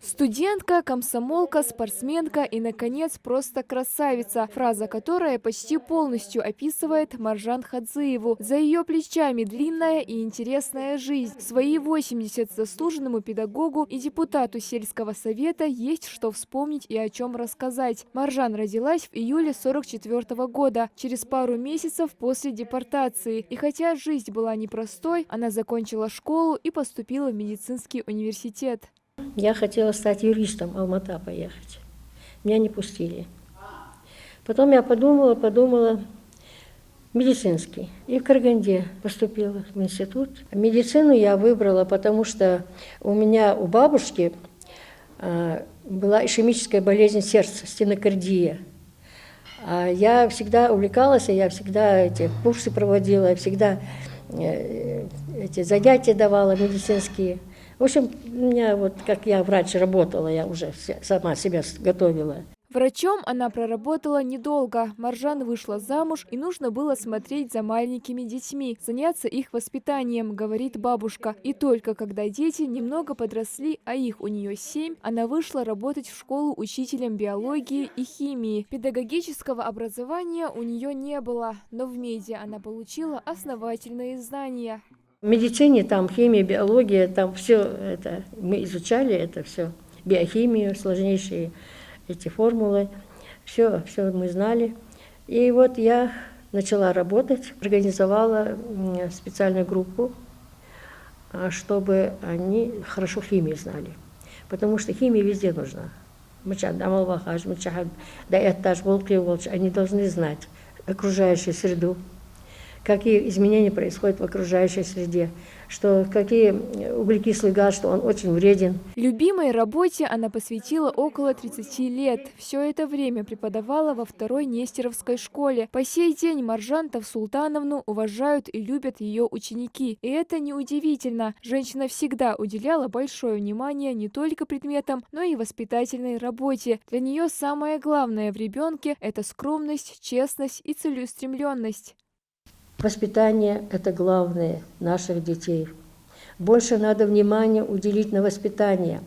Студентка, комсомолка, спортсменка и, наконец, просто красавица. Фраза, которая почти полностью описывает Маржан Хадзиеву. За ее плечами длинная и интересная жизнь. В свои 80 заслуженному педагогу и депутату сельского совета есть что вспомнить и о чем рассказать. Маржан родилась в июле 44 года, через пару месяцев после депортации. И хотя жизнь была непростой, она закончила школу и поступила в медицинский университет. Я хотела стать юристом, в Алматы поехать. Меня не пустили. Потом я подумала, медицинский. И в Караганде поступила в институт. Медицину я выбрала, потому что у бабушки была ишемическая болезнь сердца, стенокардия. А я всегда увлекалась, я всегда эти курсы проводила, я всегда эти занятия давала медицинские. В общем, у меня вот, как я врач работала, я уже сама себя готовила. Врачом она проработала недолго. Маржан вышла замуж, и нужно было смотреть за маленькими детьми, заняться их воспитанием, говорит бабушка. И только когда дети немного подросли, а их у нее 7, она вышла работать в школу учителем биологии и химии. Педагогического образования у нее не было, но в меди она получила основательные знания. В медицине там химия, биология, там все это, мы изучали это все, биохимию, сложнейшие эти формулы, все мы знали. И вот я начала работать, организовала специальную группу, чтобы они хорошо химию знали, потому что химия везде нужна. Они должны знать окружающую среду, какие изменения происходят в окружающей среде, что какие углекислый газ, что он очень вреден. Любимой работе она посвятила около 30 лет. Все это время преподавала во второй Нестеровской школе. По сей день Маржан Тавсултановну уважают и любят ее ученики. И это неудивительно. Женщина всегда уделяла большое внимание не только предметам, но и воспитательной работе. Для нее самое главное в ребенке – это скромность, честность и целеустремленность. Воспитание – это главное наших детей. Больше надо внимания уделить на воспитание.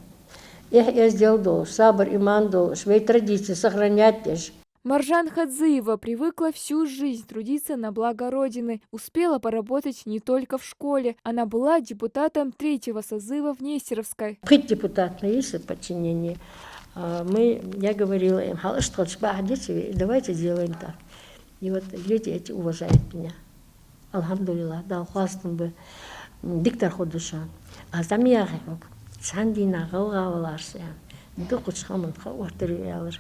Я сделал сабр, иман, свои традиции сохранять. Маржан Хадзиева привыкла всю жизнь трудиться на благо Родины. Успела поработать не только в школе. Она была депутатом 3-го созыва в Нестеровской. Быть депутатом, есть подчинение. Я говорила им, давайте сделаем так. И вот люди эти уважают меня. Алхамдулилlah, да, хвастым бы диктор ходуша. А там я говорю, сандина галгаваларся, докуч хамон хаватырялар,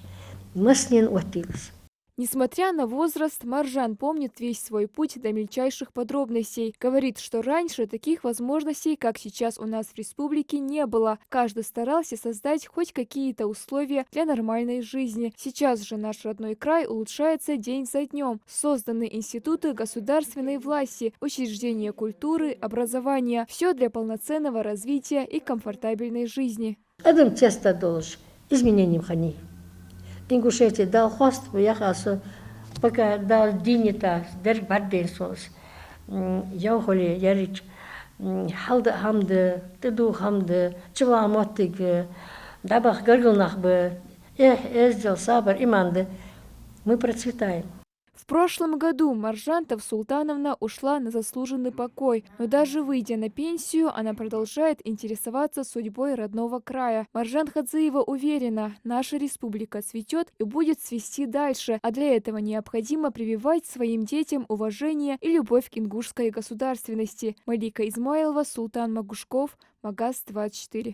маснин отилс. Несмотря на возраст, Маржан помнит весь свой путь до мельчайших подробностей. Говорит, что раньше таких возможностей, как сейчас у нас в республике, не было. Каждый старался создать хоть какие-то условия для нормальной жизни. Сейчас же наш родной край улучшается день за днем. Созданы институты государственной власти, учреждения культуры, образования. Все для полноценного развития и комфортабельной жизни. Адам тесто должен изменением хани. Ингушетия дал хост, поехался, пока дал динита, дерг барден сос. Я холи, я рич, халда хамды, тыду хамды, чего амотик, дабах гаргулнах бы, ездил сабар, иманды. Мы процветаем. В прошлом году Маржан Тавсултановна ушла на заслуженный покой, но даже выйдя на пенсию, она продолжает интересоваться судьбой родного края. Маржан Хадзиева уверена, наша республика цветет и будет цвести дальше, а для этого необходимо прививать своим детям уважение и любовь к ингушской государственности. Малика Измайлова, Султан Магушков, Магаз 24.